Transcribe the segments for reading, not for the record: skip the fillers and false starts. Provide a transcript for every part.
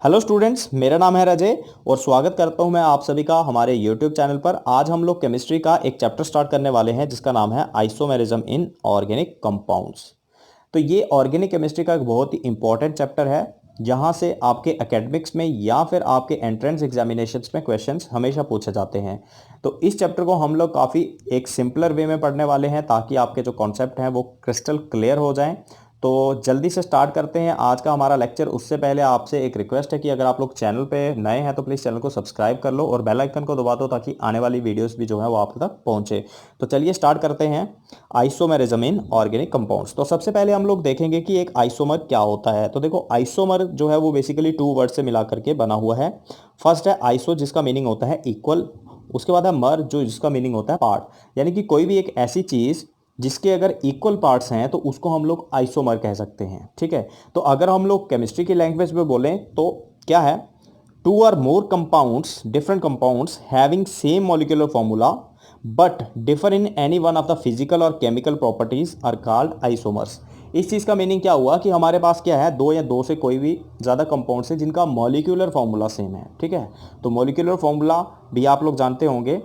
Hello students, मेरा नाम है रजय और स्वागत करता हूं मैं आप सभी का हमारे यूट्यूब चैनल पर। आज हम लोग केमिस्ट्री का एक चैप्टर स्टार्ट करने वाले हैं जिसका नाम है आइसोमेरिज्म इन ऑर्गेनिक कंपाउंड्स। तो ये ऑर्गेनिक केमिस्ट्री का एक बहुत ही इंपॉर्टेंट चैप्टर है जहां से आपके एकेडमिक्स में या फिर आपके एंट्रेंस एग्जामिनेशंस में क्वेश्चंस हमेशा पूछे जाते हैं। तो इस चैप्टर को हम लोग काफ़ी एक सिंपलर वे में पढ़ने वाले हैं ताकि आपके जो कॉन्सेप्ट हैं वो क्रिस्टल क्लियर हो जाएं। तो जल्दी से स्टार्ट करते हैं आज का हमारा लेक्चर। उससे पहले आपसे एक रिक्वेस्ट है कि अगर आप लोग चैनल पे नए हैं तो प्लीज़ चैनल को सब्सक्राइब कर लो और बेल आइकन को दबा दो ताकि आने वाली वीडियोस भी जो है वो आप तक पहुंचे। तो चलिए स्टार्ट करते हैं आइसोमेरिज्म इन ऑर्गेनिक कंपाउंड्स। तो सबसे पहले हम लोग देखेंगे कि एक आइसोमर क्या होता है। तो देखो, आइसोमर जो है वो बेसिकली टू वर्ड से मिला करके बना हुआ है। फर्स्ट है आइसो, जिसका मीनिंग होता है इक्वल। उसके बाद है मर, जो जिसका मीनिंग होता है पार्ट, यानी कि कोई भी एक ऐसी चीज़ जिसके अगर इक्वल पार्ट्स हैं तो उसको हम लोग आइसोमर कह सकते हैं। ठीक है, तो अगर हम लोग केमिस्ट्री की लैंग्वेज में बोलें तो क्या है, two or more compounds, different compounds having same molecular formula but differ in any one of the physical or chemical properties are called isomers. इस चीज़ का मीनिंग क्या हुआ कि हमारे पास क्या है, दो या दो से कोई भी ज़्यादा कंपाउंड्स है जिनका मॉलिक्यूलर फॉर्मूला सेम है। ठीक है, तो मॉलिक्यूलर फॉर्मूला भी आप लोग जानते होंगे।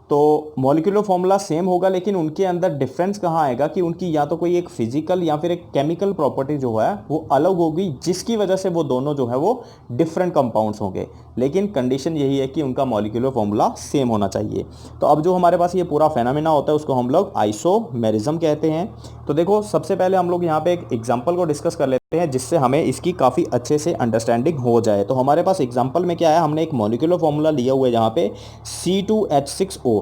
तो मॉलिक्यूलर फॉर्मूला सेम होगा लेकिन उनके अंदर डिफरेंस कहाँ आएगा कि उनकी या तो कोई एक फिजिकल या फिर एक केमिकल प्रॉपर्टी जो है वो अलग होगी, जिसकी वजह से वो दोनों जो है वो डिफरेंट कंपाउंड्स होंगे। लेकिन कंडीशन यही है कि उनका मॉलिक्यूलर फॉर्मूला सेम होना चाहिए। तो अब जो हमारे पास ये पूरा फेनोमेना होता है उसको हम लोग आइसोमेरिज्म कहते हैं। तो देखो, सबसे पहले हम लोग यहाँ पे एक एग्जाम्पल को डिस्कस कर लेते हैं जिससे हमें इसकी काफ़ी अच्छे से अंडरस्टैंडिंग हो जाए। तो हमारे पास एग्जाम्पल में क्या है, हमने एक मॉलिक्यूलर फॉर्मूला लिया हुआ है जहाँ पे C2H6O।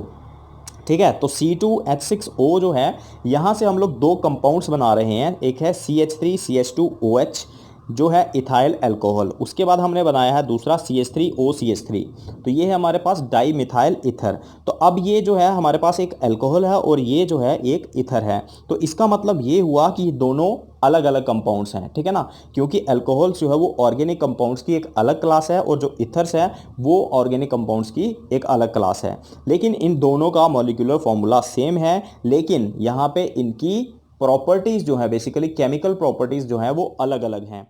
ठीक है, तो C2H6O जो है, यहाँ से हम लोग दो कंपाउंड्स बना रहे हैं। एक है CH3CH2OH जो है इथाइल अल्कोहल। उसके बाद हमने बनाया है दूसरा CH3OCH3। तो ये है हमारे पास डाई मिथाइल ईथर। तो अब ये जो है हमारे पास एक अल्कोहल है और ये जो है एक ईथर है। तो इसका मतलब ये हुआ कि ये दोनों अलग अलग कंपाउंड्स हैं। ठीक है ना, क्योंकि अल्कोहल्स जो है वो ऑर्गेनिक कंपाउंड्स की एक अलग क्लास है और जो इथर्स है वो ऑर्गेनिक कंपाउंड्स की एक अलग क्लास है। लेकिन इन दोनों का मॉलिक्यूलर फॉर्मूला सेम है, लेकिन यहाँ पे इनकी प्रॉपर्टीज जो है, बेसिकली केमिकल प्रॉपर्टीज जो है वो अलग अलग हैं।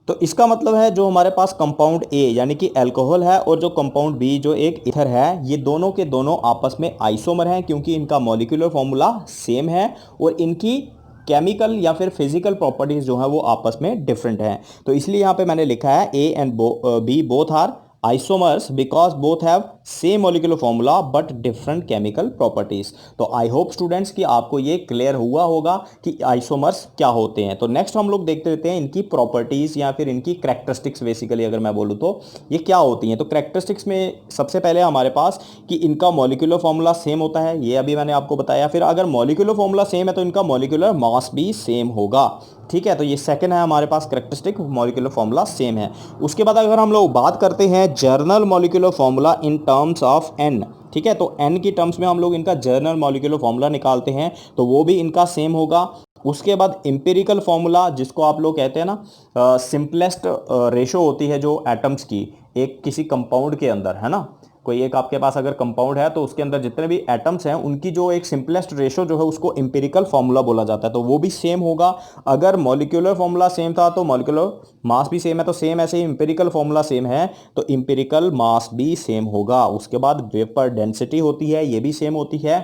तो इसका मतलब है जो हमारे पास कंपाउंड ए यानी कि अल्कोहल है और जो कंपाउंड बी जो एक ईथर है, ये दोनों के दोनों आपस में आइसोमर हैं क्योंकि इनका मॉलिक्यूलर फॉर्मूला सेम है और इनकी केमिकल या फिर फिजिकल प्रॉपर्टीज जो है वो आपस में डिफरेंट हैं। तो इसलिए यहाँ पे मैंने लिखा है A and B both are isomers because both have same molecular formula but different chemical properties. तो आई होप स्टूडेंट्स कि आपको ये क्लियर हुआ होगा कि आइसोमर्स क्या होते हैं। तो नेक्स्ट हम लोग देखते रहते हैं इनकी प्रॉपर्टीज या फिर इनकी कैरेक्टरिस्टिक्स। बेसिकली अगर मैं बोलूँ तो ये क्या होती हैं, तो कैरेक्टरिस्टिक्स में सबसे पहले हमारे पास कि इनका मॉलिक्यूलर फॉर्मूला सेम होता है, ये अभी मैंने आपको बताया। फिर अगर मॉलिक्यूलर फॉर्मूला सेम है तो इनका मॉलिक्यूलर मास भी सेम होगा। ठीक है, तो ये सेकंड है हमारे पास कैरेक्टरिस्टिक, मॉलिक्यूलर फॉर्मूला सेम है। उसके बाद अगर हम लोग बात करते हैं general molecular formula in terms of N. ठीक है, तो एन की टर्म्स में हम लोग इनका जर्नल मॉलिक्यूलर फॉर्मूला निकालते हैं तो वो भी इनका सेम होगा। उसके बाद इंपेरिकल फॉर्मूला, जिसको आप लोग कहते हैं ना सिंपलेस्ट रेशो होती है जो एटम्स की एक किसी कंपाउंड के अंदर, है ना। कोई एक आपके पास अगर कंपाउंड है तो उसके अंदर जितने भी एटम्स हैं उनकी जो एक सिंपलेस्ट रेशो जो है उसको इंपेरिकल फॉर्मूला बोला जाता है। तो वो भी सेम होगा। अगर मॉलिक्यूलर फॉर्मूला सेम था तो मॉलिक्यूलर मास भी सेम है, तो सेम ऐसे ही इंपेरिकल फॉर्मूला सेम है तो इंपेरिकल मास भी सेम होगा। उसके बाद वेपर डेंसिटी होती है, ये भी सेम होती है।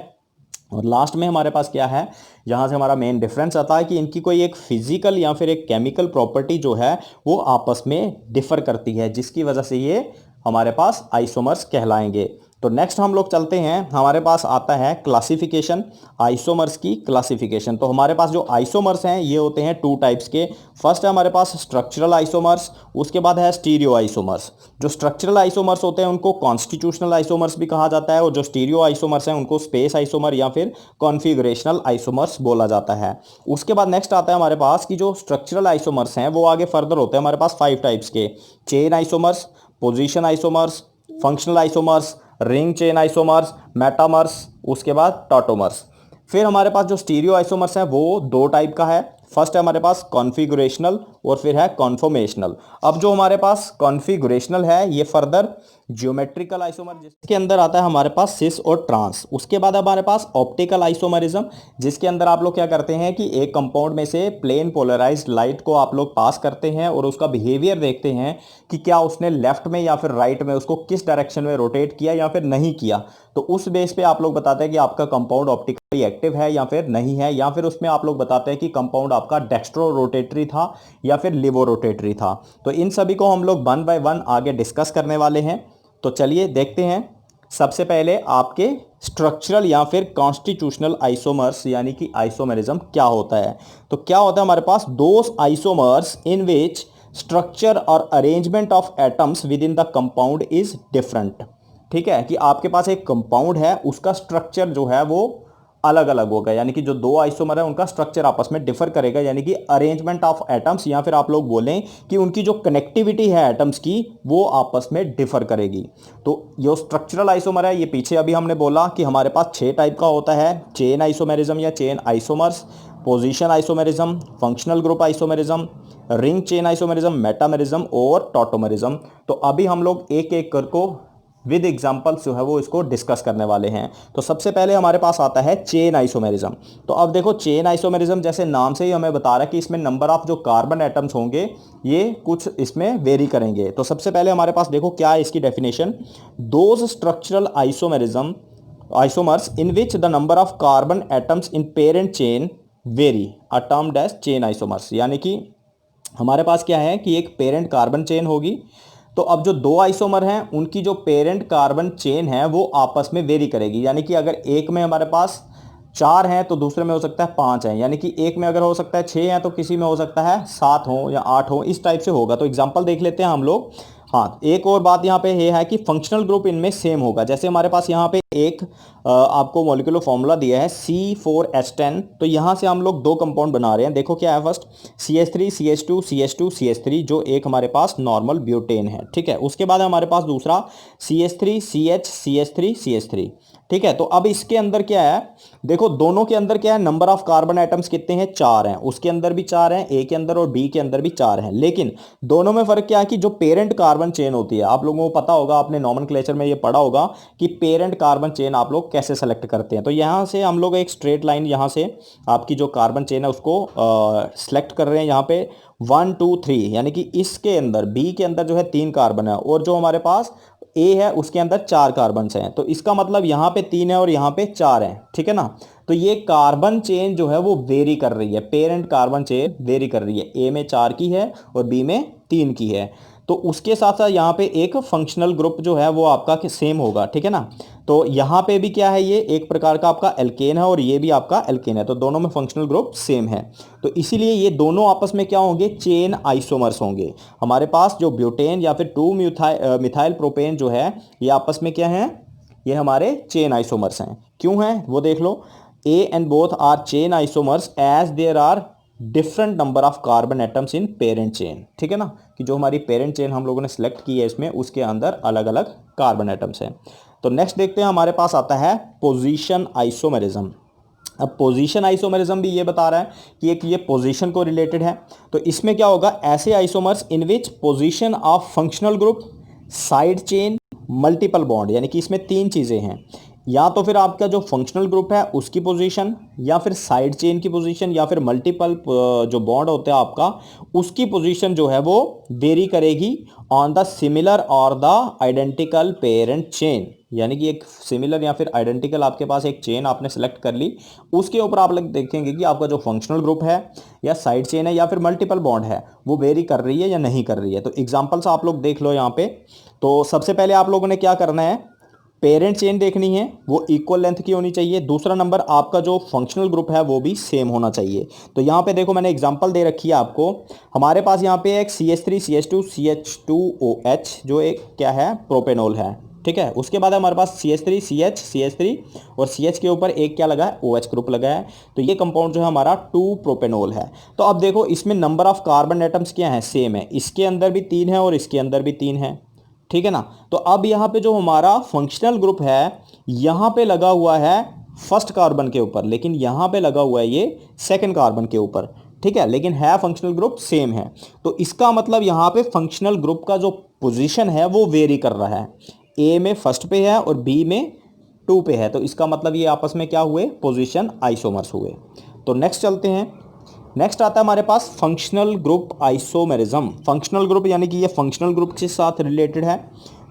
और लास्ट में हमारे पास क्या है, जहाँ से हमारा मेन डिफरेंस आता है कि इनकी कोई एक फिजिकल या फिर एक केमिकल प्रॉपर्टी जो है वो आपस में डिफर करती है, जिसकी वजह से ये हमारे पास आइसोमर्स कहलाएंगे। तो नेक्स्ट हम लोग चलते हैं, हमारे पास आता है क्लासिफिकेशन, आइसोमर्स की क्लासिफिकेशन। तो हमारे पास जो आइसोमर्स हैं ये होते हैं टू टाइप्स के। फर्स्ट है हमारे पास स्ट्रक्चरल आइसोमर्स, उसके बाद है स्टीरियो आइसोमर्स। जो स्ट्रक्चरल आइसोमर्स होते हैं उनको कॉन्स्टिट्यूशनल आइसोमर्स भी कहा जाता है और जो स्टीरियो आइसोमर्स हैं उनको स्पेस आइसोमर या फिर कॉन्फिगरेशनल आइसोमर्स बोला जाता है। उसके बाद नेक्स्ट आता है हमारे पास कि जो स्ट्रक्चरल आइसोमर्स हैं वो आगे फर्दर होते हैं हमारे पास 5 टाइप्स के। Chain isomers, position isomers, functional isomers, ring chain isomers, metamers, उसके बाद टॉटोमर्स। फिर हमारे पास जो स्टीरियो आइसोमर्स है वो दो टाइप का है। फर्स्ट है हमारे पास कॉन्फ़िगरेशनल और फिर है कॉन्फॉर्मेशनल। अब जो हमारे पास कॉन्फ़िगरेशनल है ये फर्दर ज्योमेट्रिकल आइसोमर जिसके अंदर आता है हमारे पास सिस और ट्रांस। उसके बाद हमारे पास ऑप्टिकल आइसोमरिज्म जिसके अंदर आप लोग क्या करते हैं कि एक कंपाउंड में से प्लेन पोलराइज्ड लाइट को आप लोग पास करते हैं और उसका बिहेवियर देखते हैं कि क्या उसने लेफ्ट में या फिर राइट में उसको किस डायरेक्शन में रोटेट किया या फिर नहीं किया। तो उस बेस पे आप लोग बताते हैं कि आपका कंपाउंड ऑप्टिकली एक्टिव है या फिर नहीं है, या फिर उसमें आप लोग बताते हैं कि कंपाउंड आपका डेक्स्ट्रो रोटेटरी था या फिर लिवो रोटेटरी था। तो इन सभी को हम लोग वन बाय वन आगे डिस्कस करने वाले हैं। तो चलिए देखते हैं। सबसे पहले आपके स्ट्रक्चरल या फिर कॉन्स्टिट्यूशनल आइसोमर्स यानी कि आइसोमेरिज्म क्या होता है। तो क्या होता है हमारे पास दोस आइसोमर्स इन विच स्ट्रक्चर और arrangement of atoms with in the compound is different. ठीक है कि आपके पास एक कंपाउंड है उसका स्ट्रक्चर जो है वो अलग अलग होगा, यानी कि जो दो आइसोमर है उनका स्ट्रक्चर आपस में डिफर करेगा, यानी कि अरेंजमेंट ऑफ एटम्स या फिर आप लोग बोलें कि उनकी जो कनेक्टिविटी है एटम्स की वो आपस में डिफर करेगी। तो जो स्ट्रक्चरल आइसोमर है ये पीछे अभी हमने बोला कि हमारे पास 6 टाइप का होता है, चेन आइसोमेरिज्म या chain isomers, position isomerism, functional group isomerism, ring chain isomerism, metamerism और टॉटोमेरिज्म। तो अभी हम लोग एक एक करको विद एग्जांपल्स जो है वो इसको डिस्कस करने वाले हैं। तो सबसे पहले हमारे पास आता है चेन आइसोमेरिज्म। तो अब देखो चेन आइसोमेरिज्म जैसे नाम से ही हमें बता रहा है कि इसमें नंबर ऑफ जो कार्बन एटम्स होंगे ये कुछ इसमें वेरी करेंगे। तो सबसे पहले हमारे पास देखो क्या है इसकी definition, those structural isomerism isomers in which the number of carbon atoms in parent chain vary are termed as chain isomers. यानी कि हमारे पास क्या है कि एक पेरेंट कार्बन चेन होगी, तो अब जो दो आइसोमर हैं उनकी जो पेरेंट कार्बन चेन है वो आपस में वेरी करेगी। यानी कि अगर एक में हमारे पास 4 हैं तो दूसरे में हो सकता है 5 हैं, यानी कि एक में अगर हो सकता है 6 हैं तो किसी में हो सकता है 7 हो या 8 हो, इस टाइप से होगा। तो एग्जांपल देख लेते हैं हम लोग। हाँ, एक और बात यहाँ पे ये है कि फंक्शनल ग्रुप इनमें सेम होगा। जैसे हमारे पास यहाँ पे एक आपको मॉलिक्यूलर फॉर्मूला दिया है C4H10, तो यहाँ से हम लोग दो कंपाउंड बना रहे हैं। देखो क्या है, first CH3 CH2 CH2 CH3 जो एक हमारे पास नॉर्मल ब्यूटेन है। ठीक है, उसके बाद हमारे पास दूसरा CH3 CH CH3 CH3। ठीक है, तो अब इसके अंदर क्या है, देखो दोनों के अंदर क्या है, नंबर ऑफ कार्बन एटम्स कितने हैं, 4 हैं। उसके अंदर भी 4 हैं, ए के अंदर और बी के अंदर भी 4 हैं। लेकिन दोनों में फर्क क्या है कि जो पेरेंट कार्बन चेन होती है, आप लोगों को पता होगा, आपने नॉमेनक्लेचर में ये पढ़ा होगा कि पेरेंट कार्बन चेन आप लोग कैसे सेलेक्ट करते हैं। तो यहां से हम लोग एक स्ट्रेट लाइन यहां से आपकी जो कार्बन चेन है उसको सेलेक्ट कर रहे हैं यहाँ पे 1 2 3, यानी कि इसके अंदर बी के अंदर जो है 3 कार्बन है और जो हमारे पास ए है उसके अंदर 4 कार्बन हैं। तो इसका मतलब यहाँ पे 3 है और यहाँ पे 4 है। ठीक है ना, तो ये कार्बन चेन जो है वो वेरी कर रही है, पेरेंट कार्बन चेन वेरी कर रही है, ए में 4 की है और बी में 3 की है। तो उसके साथ साथ यहाँ पे एक फंक्शनल ग्रुप जो है वो आपका सेम होगा। ठीक है ना, तो यहाँ पे भी क्या है, ये एक प्रकार का आपका एल्केन है और ये भी आपका एल्केन है, तो दोनों में फंक्शनल ग्रुप सेम है। तो इसीलिए ये दोनों आपस में क्या होंगे, चेन आइसोमर्स होंगे। हमारे पास जो ब्यूटेन या फिर 2 मिथाइल प्रोपेन जो है ये आपस में क्या है, ये हमारे चेन आइसोमर्स हैं। क्यों हैं वो देख लो, A and both are chain isomers as there are different number of carbon atoms in parent chain. ठीक है ना, कि जो हमारी पेरेंट चेन हम लोगों ने सेलेक्ट की है इसमें उसके अंदर अलग अलग कार्बन एटम्स हैं। तो नेक्स्ट देखते हैं, हमारे पास आता है पोजीशन आइसोमेरिज्म। अब पोजीशन आइसोमेरिज्म भी ये बता रहा है कि एक ये पोजीशन को रिलेटेड है। तो इसमें क्या होगा, ऐसे isomers in which position of functional group, side chain, multiple bond, यानी कि इसमें 3 चीज़ें हैं, या तो फिर आपका जो फंक्शनल ग्रुप है उसकी पोजीशन, या फिर साइड चेन की पोजीशन, या फिर मल्टीपल जो बॉन्ड होता है आपका उसकी पोजीशन जो है वो वेरी करेगी ऑन द सिमिलर और द आइडेंटिकल पेरेंट चेन। यानी कि एक सिमिलर या फिर आइडेंटिकल आपके पास एक चेन आपने सेलेक्ट कर ली, उसके ऊपर आप लोग देखेंगे कि आपका जो फंक्शनल ग्रुप है या साइड चेन है या फिर मल्टीपल बॉन्ड है वो वेरी कर रही है या नहीं कर रही है। तो एग्जाम्पल्स आप लोग देख लो यहाँ पे। तो सबसे पहले आप लोगों ने क्या करना है, पेरेंट चेन देखनी है, वो इक्वल लेंथ की होनी चाहिए। दूसरा नंबर, आपका जो फंक्शनल ग्रुप है वो भी सेम होना चाहिए। तो यहाँ पे देखो मैंने एग्जांपल दे रखी है आपको, हमारे पास यहाँ पे एक CH3 CH2 CH2OH जो एक क्या है, प्रोपेनॉल है। ठीक है, उसके बाद हमारे पास CH3 CH CH3 और CH के ऊपर एक क्या लगा है, OH ग्रुप लगा है। तो ये कंपाउंड जो है हमारा 2 प्रोपेनॉल है। तो अब देखो इसमें नंबर ऑफ कार्बन एटम्स क्या है, सेम है, इसके अंदर भी 3 है और इसके अंदर भी 3 है। ठीक है ना, तो अब यहाँ पे जो हमारा फंक्शनल ग्रुप है यहाँ पे लगा हुआ है फर्स्ट कार्बन के ऊपर, लेकिन यहाँ पे लगा हुआ है ये सेकंड कार्बन के ऊपर। ठीक है, लेकिन है फंक्शनल ग्रुप सेम है। तो इसका मतलब यहाँ पे फंक्शनल ग्रुप का जो पोजीशन है वो वेरी कर रहा है, ए में फर्स्ट पे है और बी में 2 पे है, तो इसका मतलब ये आपस में क्या हुए, पोजीशन आइसोमर्स हुए। तो नेक्स्ट चलते हैं। नेक्स्ट आता है हमारे पास functional group isomerism. Functional group यानी कि ये फंक्शनल ग्रुप के साथ रिलेटेड है।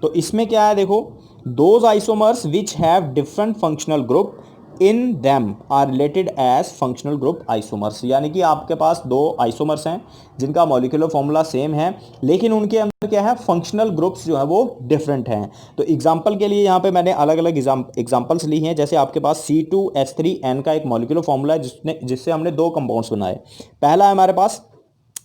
तो इसमें क्या है, देखो, those isomers which have different functional group in them are related as functional group isomers. यानी कि आपके पास दो आइसोमर्स हैं जिनका मॉलिक्यूलर फॉर्मूला सेम है, लेकिन उनके अंदर क्या है, फंक्शनल ग्रुप्स जो है वो डिफरेंट हैं। तो एग्जांपल के लिए यहाँ पे मैंने अलग अलग एग्जांपल्स ली हैं। जैसे आपके पास C2H3N का एक मॉलिक्यूलर फॉर्मूला है जिससे हमने दो कंपाउंड्स बनाए। पहला है हमारे पास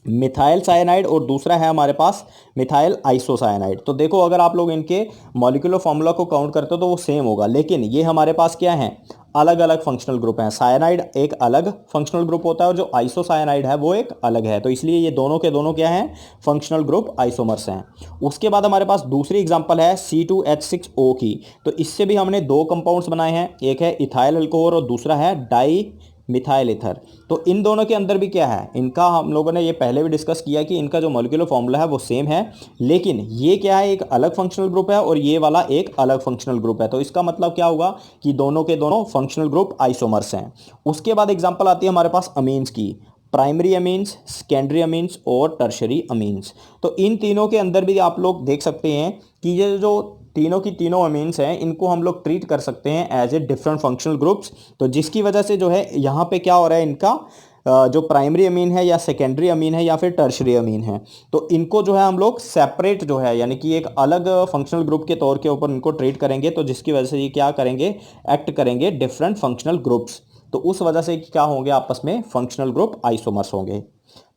मिथाइल साइनाइड और दूसरा है हमारे पास मिथाइल आइसोसाइनाइड। तो देखो, अगर आप लोग इनके मॉलिक्यूलर फॉर्मूला को काउंट करते हो तो वो सेम होगा, लेकिन ये हमारे पास क्या है, अलग अलग फंक्शनल ग्रुप हैं। साइनाइड एक अलग फंक्शनल ग्रुप होता है और जो आइसोसाइनाइड है वो एक अलग है। तो इसलिए ये दोनों के दोनों क्या हैं, फंक्शनल ग्रुप आइसोमर्स हैं। उसके बाद हमारे पास दूसरी एग्जांपल है C2H6O की। तो इससे भी हमने दो कंपाउंड्स बनाए हैं, एक है इथाइल अल्कोहल और दूसरा है डाई मिथाइल ईथर। तो इन दोनों के अंदर भी क्या है, इनका हम लोगों ने ये पहले भी डिस्कस किया कि इनका जो मॉलिक्यूलर फॉर्मूला है वो सेम है, लेकिन ये क्या है, एक अलग फंक्शनल ग्रुप है और ये वाला एक अलग फंक्शनल ग्रुप है। तो इसका मतलब क्या होगा कि दोनों के दोनों फंक्शनल ग्रुप आइसोमर्स हैं। उसके बाद एग्जांपल आती है हमारे पास अमीन्स की, प्राइमरी अमीन्स, सेकेंडरी अमीन्स और टर्शरी अमीन्स। तो इन तीनों के अंदर भी आप लोग देख सकते हैं कि ये जो तीनों की तीनों अमीन्स हैं इनको हम लोग ट्रीट कर सकते हैं as a different functional groups. तो जिसकी वजह से जो है यहाँ पे क्या हो रहा है, इनका जो प्राइमरी अमीन है या सेकेंडरी अमीन है या फिर टर्शरी अमीन है, तो इनको जो है हम लोग सेपरेट जो है, यानी कि एक अलग फंक्शनल ग्रुप के तौर के ऊपर इनको ट्रीट करेंगे। तो जिसकी वजह से ये क्या करेंगे, एक्ट करेंगे डिफरेंट फंक्शनल ग्रुप्स। तो उस वजह से क्या होंगे, आपस में फंक्शनल ग्रुप आइसोमर्स होंगे।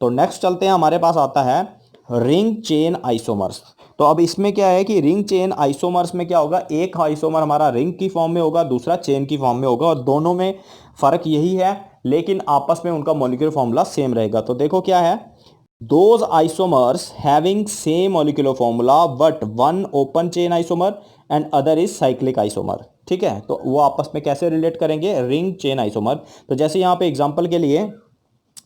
तो नेक्स्ट चलते हैं, हमारे पास आता है रिंग चेन आइसोमर्स। तो अब इसमें क्या है कि रिंग चेन आइसोमर्स में क्या होगा, एक आइसोमर हमारा रिंग की फॉर्म में होगा, दूसरा चेन की फॉर्म में होगा, और दोनों में फर्क यही है, लेकिन आपस में उनका मॉलिक्यूलर फॉर्मूला सेम रहेगा। तो देखो क्या है, those isomers having same molecular formula but one open chain isomer and other is cyclic isomer. ठीक है, तो वो आपस में कैसे रिलेट करेंगे, रिंग चेन आइसोमर। तो जैसे यहाँ पे एग्जांपल के लिए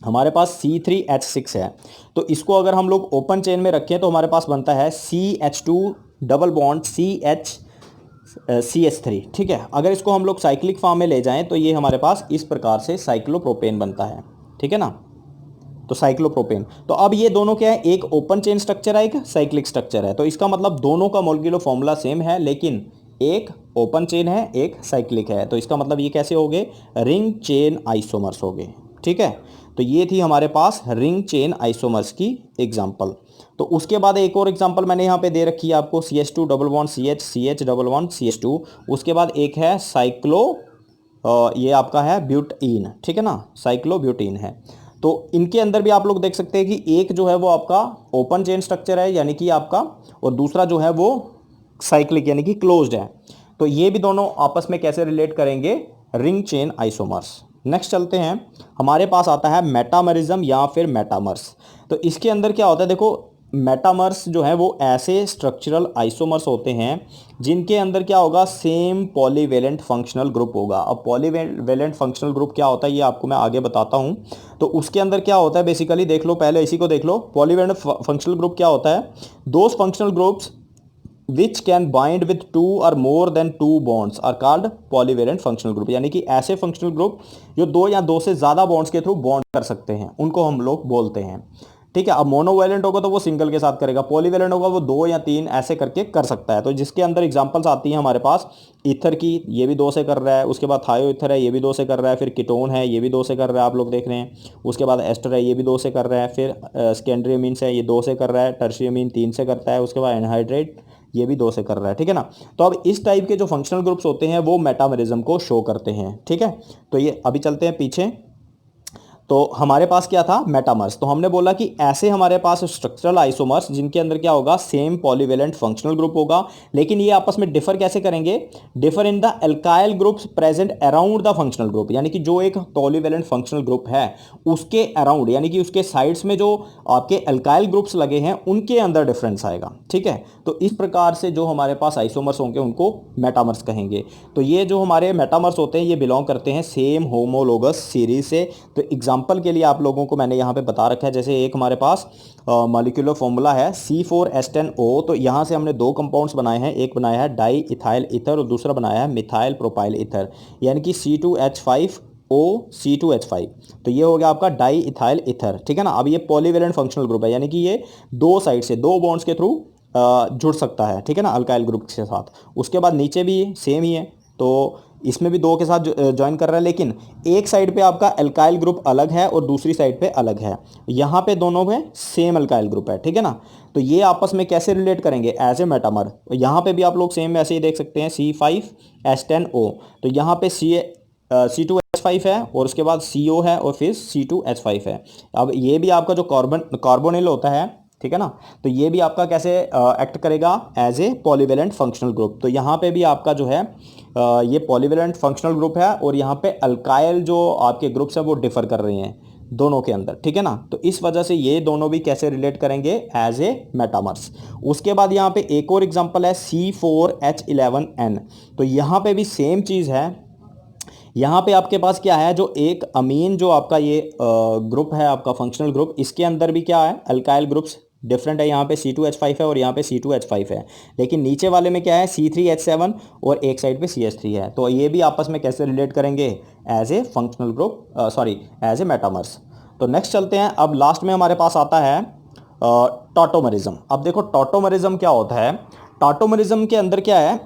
हमारे पास C3H6 है, तो इसको अगर हम लोग ओपन चेन में रखें तो हमारे पास बनता है CH2 डबल बॉन्ड CH3। ठीक है, अगर इसको हम लोग साइक्लिक फॉर्म में ले जाएं तो ये हमारे पास इस प्रकार से साइक्लोप्रोपेन बनता है। ठीक है ना, तो साइक्लोप्रोपेन। तो अब ये दोनों क्या है, एक ओपन चेन स्ट्रक्चर है, एक साइक्लिक स्ट्रक्चर है। तो इसका मतलब दोनों का मॉलिक्यूलर फॉर्मूला सेम है, लेकिन एक ओपन चेन है, एक साइक्लिक है। तो इसका मतलब ये कैसे हो गए, रिंग चेन आइसोमर्स हो गए। ठीक है, तो ये थी हमारे पास रिंग चेन आइसोमर्स की एग्जांपल। तो उसके बाद एक और एग्जांपल मैंने यहाँ पे दे रखी है आपको, CH2 double bond CH, CH double bond CH2। उसके बाद एक है साइक्लो, ये आपका है ब्यूटीन। ठीक है ना, साइक्लोब्यूटीन है। तो इनके अंदर भी आप लोग देख सकते हैं कि एक जो है वो आपका ओपन चेन स्ट्रक्चर है, यानी कि आपका, और दूसरा जो है वो साइक्लिक यानी कि क्लोज्ड है। तो ये भी दोनों आपस में कैसे रिलेट करेंगे, रिंग चेन आइसोमर्स। नेक्स्ट चलते हैं, हमारे पास आता है मेटामरिज्म या फिर मेटामर्स। तो इसके अंदर क्या होता है, देखो, मेटामर्स जो है वो ऐसे स्ट्रक्चरल आइसोमर्स होते हैं जिनके अंदर क्या होगा, सेम पॉलीवेलेंट फंक्शनल ग्रुप होगा। अब पॉलीवेलेंट फंक्शनल ग्रुप क्या होता है ये आपको मैं आगे बताता हूँ। तो उसके अंदर क्या होता है, बेसिकली देख लो, पहले इसी को देख लो। पॉलीवेलेंट फंक्शनल ग्रुप क्या होता है, those functional groups which can bind with two or more than two bonds are called polyvalent functional group। यानी कि ऐसे फंक्शनल ग्रुप जो दो या दो से ज्यादा बॉन्ड्स के थ्रू बॉन्ड कर सकते हैं उनको हम लोग बोलते हैं। ठीक है, अब मोनोवैलेंट होगा तो वो सिंगल के साथ करेगा, पॉलीवैलेंट होगा वो दो या तीन ऐसे करके कर सकता है। तो जिसके अंदर एग्जांपल्स आती हैं हमारे पास, ईथर की, ये भी दो से कर रहा है। उसके बाद थायो ईथर है, ये भी दो से कर रहा है। फिर कीटोन है, ये भी दो से कर रहा है, आप लोग देख रहे हैं। उसके बाद एस्टर है, ये भी दो से कर रहा है। फिर सेकेंडरी अमीन्स है, ये दो से कर रहा है। टर्शियरी अमीन 3 से करता है। उसके बाद एनहाइड्रेट, ये भी 2 से कर रहा है। ठीक है ना, तो अब इस टाइप के जो फंक्शनल ग्रुप्स होते हैं वो मेटामरिज्म को शो करते हैं। ठीक है, तो ये अभी चलते हैं पीछे। तो हमारे पास क्या था, मेटामर्स। तो हमने बोला कि ऐसे हमारे पास स्ट्रक्चरल आइसोमर्स जिनके अंदर क्या होगा, सेम पॉलीवेलेंट फंक्शनल ग्रुप होगा, लेकिन ये आपस में डिफर कैसे करेंगे, differ in the alkyl groups present around the functional group. यानी कि जो एक पॉलीवेलेंट फंक्शनल ग्रुप है उसके अराउंड, यानी कि उसके साइड्स में जो आपके एल्काइल ग्रुप्स लगे हैं उनके अंदर डिफरेंस आएगा। ठीक है, तो इस प्रकार से जो हमारे पास आइसोमर्स होंगे उनको मेटामर्स कहेंगे। तो ये जो हमारे मेटामर्स होते हैं ये बिलोंग करते हैं सेम होमोलोगस सीरीज से। तो एग्जांपल के लिए आप लोगों को मैंने यहाँ पे बता रखा है, जैसे एक हमारे पास मॉलिक्यूलर फॉर्मूला है C4H10O। तो यहाँ से हमने दो कंपाउंड्स बनाए हैं, एक बनाया है डाई इथाइल ईथर और दूसरा बनाया है मिथाइल प्रोपाइल ईथर, यानी कि C2H5O C2H5। तो ये हो गया आपका डाई इथाइल ईथर, ठीक है ना। अब ये पॉलीवेलेंट फंक्शनल ग्रुप है, यानी कि ये दो साइड से दो बॉन्ड्स के थ्रू जुड़ सकता है, ठीक है ना, अल्काइल ग्रुप के साथ। उसके बाद नीचे भी सेम ही है, तो इसमें भी दो के साथ ज्वाइन कर रहा है, लेकिन एक साइड पे आपका अल्काइल ग्रुप अलग है और दूसरी साइड पे अलग है। यहाँ पे दोनों में सेम अल्काइल ग्रुप है, ठीक है ना। तो ये आपस में कैसे रिलेट करेंगे, एज ए मेटामर। यहाँ पे भी आप लोग सेम ऐसे ही देख सकते हैं C5H10O। तो यहाँ पे C2H5 है और उसके बाद CO है और फिर C2H5 है। अब ये भी आपका जो कार्बोनिल होता है, ठीक है ना, तो ये भी आपका कैसे एक्ट करेगा, as a polyvalent functional group. तो यहाँ पे भी आपका जो है ये पॉलीवेलेंट फंक्शनल ग्रुप है और यहाँ पे अल्काइल जो आपके ग्रुप्स है वो डिफर कर रहे हैं दोनों के अंदर, ठीक है ना। तो इस वजह से ये दोनों भी कैसे रिलेट करेंगे, एज ए मेटामर्स। उसके बाद यहाँ पे एक और एग्जांपल है C4H11N। तो यहाँ पे भी सेम चीज़ है। यहाँ पे आपके पास क्या है, जो एक अमीन जो आपका ये ग्रुप है आपका फंक्शनल ग्रुप, इसके अंदर भी क्या है, अल्काइल ग्रुप्स डिफरेंट है। यहाँ पे C2H5 है और यहाँ पे C2H5 है, लेकिन नीचे वाले में क्या है, C3H7 और एक साइड पे CH3 है। तो ये भी आपस में कैसे रिलेट करेंगे, as a functional group, sorry as a metamers. तो नेक्स्ट चलते हैं। अब लास्ट में हमारे पास आता है टॉटोमरिज्म। अब देखो टॉटोमरिज्म क्या होता है। टॉटोमरिज्म के अंदर क्या है,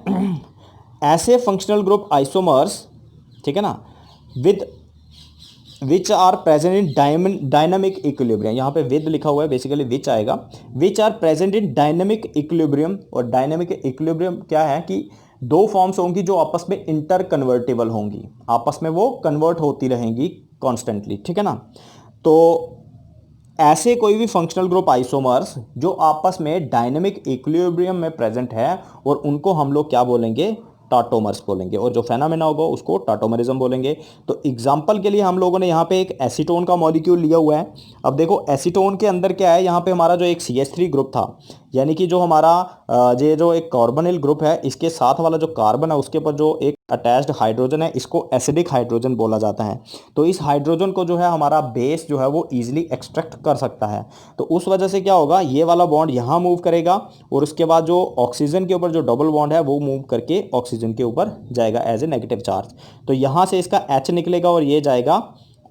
ऐसे फंक्शनल ग्रुप आइसोमर्स, ठीक है ना, with which are present in dynamic equilibrium. यहाँ पे विद लिखा हुआ है, बेसिकली विच आएगा, which are present in dynamic equilibrium. और डायनामिक इक्विलिब्रियम क्या है कि दो फॉर्म्स होंगी जो आपस में इंटर कन्वर्टेबल होंगी, आपस में वो कन्वर्ट होती रहेंगी कॉन्स्टेंटली, ठीक है ना। तो ऐसे कोई भी फंक्शनल ग्रुप आइसोमर्स जो आपस में डायनामिक इक्विलिब्रियम में प्रेजेंट है, और उनको हम लोग क्या बोलेंगे, टॉटोमर्स बोलेंगे, और जो फेनोमेना होगा उसको टॉटोमरिज्म बोलेंगे। तो एग्जांपल के लिए हम लोगों ने यहाँ पे एक एसीटोन का मॉलिक्यूल लिया हुआ है। अब देखो एसीटोन के अंदर क्या है, यहाँ पे हमारा जो एक CH3 ग्रुप था, यानी कि जो हमारा ये जो एक कार्बोनिल ग्रुप है, इसके साथ वाला जो कार्बन है उसके ऊपर जो एक अटैच्ड हाइड्रोजन है, इसको एसिडिक हाइड्रोजन बोला जाता है। तो इस हाइड्रोजन को जो है हमारा बेस जो है वो ईजिली एक्सट्रैक्ट कर सकता है। तो उस वजह से क्या होगा, ये वाला बॉन्ड यहाँ मूव करेगा और उसके बाद जो ऑक्सीजन के ऊपर जो डबल बॉन्ड है वो मूव करके ऑक्सीजन के ऊपर जाएगा एज ए नेगेटिव चार्ज। तो यहाँ से इसका H निकलेगा और ये जाएगा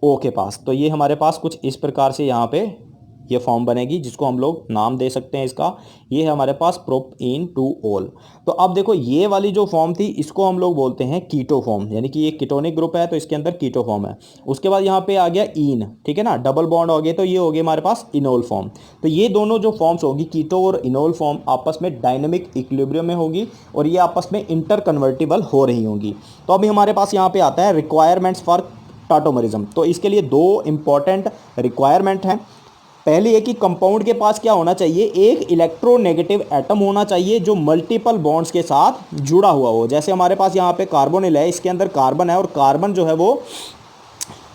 O के पास। तो ये हमारे पास कुछ इस प्रकार से यहाँ पे ये फॉर्म बनेगी, जिसको हम लोग नाम दे सकते हैं इसका, ये है हमारे पास प्रोप-इन-टू-ओल। तो अब देखो ये वाली जो फॉर्म थी इसको हम लोग बोलते हैं कीटो फॉर्म, यानी कि ये कीटोनिक ग्रुप है तो इसके अंदर कीटो फॉर्म है। उसके बाद यहाँ पे आ गया इन, ठीक है ना, डबल बॉन्ड हो गए तो ये हो गया हमारे पास इनोल फॉर्म। तो ये दोनों जो फॉर्म्स होगी कीटो और इनोल फॉर्म आपस में डायनेमिक इक्विलिब्रियम में होगी और ये आपस में इंटर कन्वर्टिबल हो रही होंगी। तो अभी हमारे पास यहाँ पे आता है रिक्वायरमेंट्स फॉर टॉटोमरिज्म। तो इसके लिए दो इंपॉर्टेंट रिक्वायरमेंट हैं। पहली है कि कंपाउंड के पास क्या होना चाहिए, एक इलेक्ट्रोनेगेटिव एटम होना चाहिए जो मल्टीपल बॉन्ड्स के साथ जुड़ा हुआ हो। जैसे हमारे पास यहाँ पे कार्बोनिल है, इसके अंदर कार्बन है और कार्बन जो है वो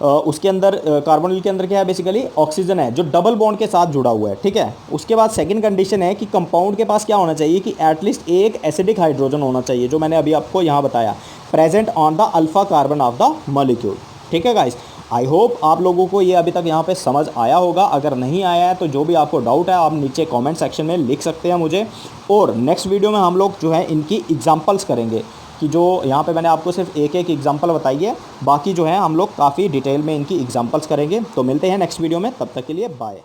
उसके अंदर कार्बोनिल के अंदर क्या है, बेसिकली ऑक्सीजन है जो डबल बॉन्ड के साथ जुड़ा हुआ है, ठीक है। उसके बाद सेकंड कंडीशन है कि कंपाउंड के पास क्या होना चाहिए कि एटलीस्ट एक एसिडिक हाइड्रोजन होना चाहिए, जो मैंने अभी आपको यहाँ बताया, present on the alpha carbon of the molecule, ठीक है गाइस। आई होप आप लोगों को ये अभी तक यहाँ पे समझ आया होगा। अगर नहीं आया है तो जो भी आपको डाउट है आप नीचे कमेंट सेक्शन में लिख सकते हैं मुझे। और नेक्स्ट वीडियो में हम लोग जो है इनकी एग्जांपल्स करेंगे, कि जो यहाँ पे मैंने आपको सिर्फ एक एक एग्जांपल बताई है, बाकी जो है हम लोग काफ़ी डिटेल में इनकी एग्जांपल्स करेंगे। तो मिलते हैं नेक्स्ट वीडियो में, तब तक के लिए बाय।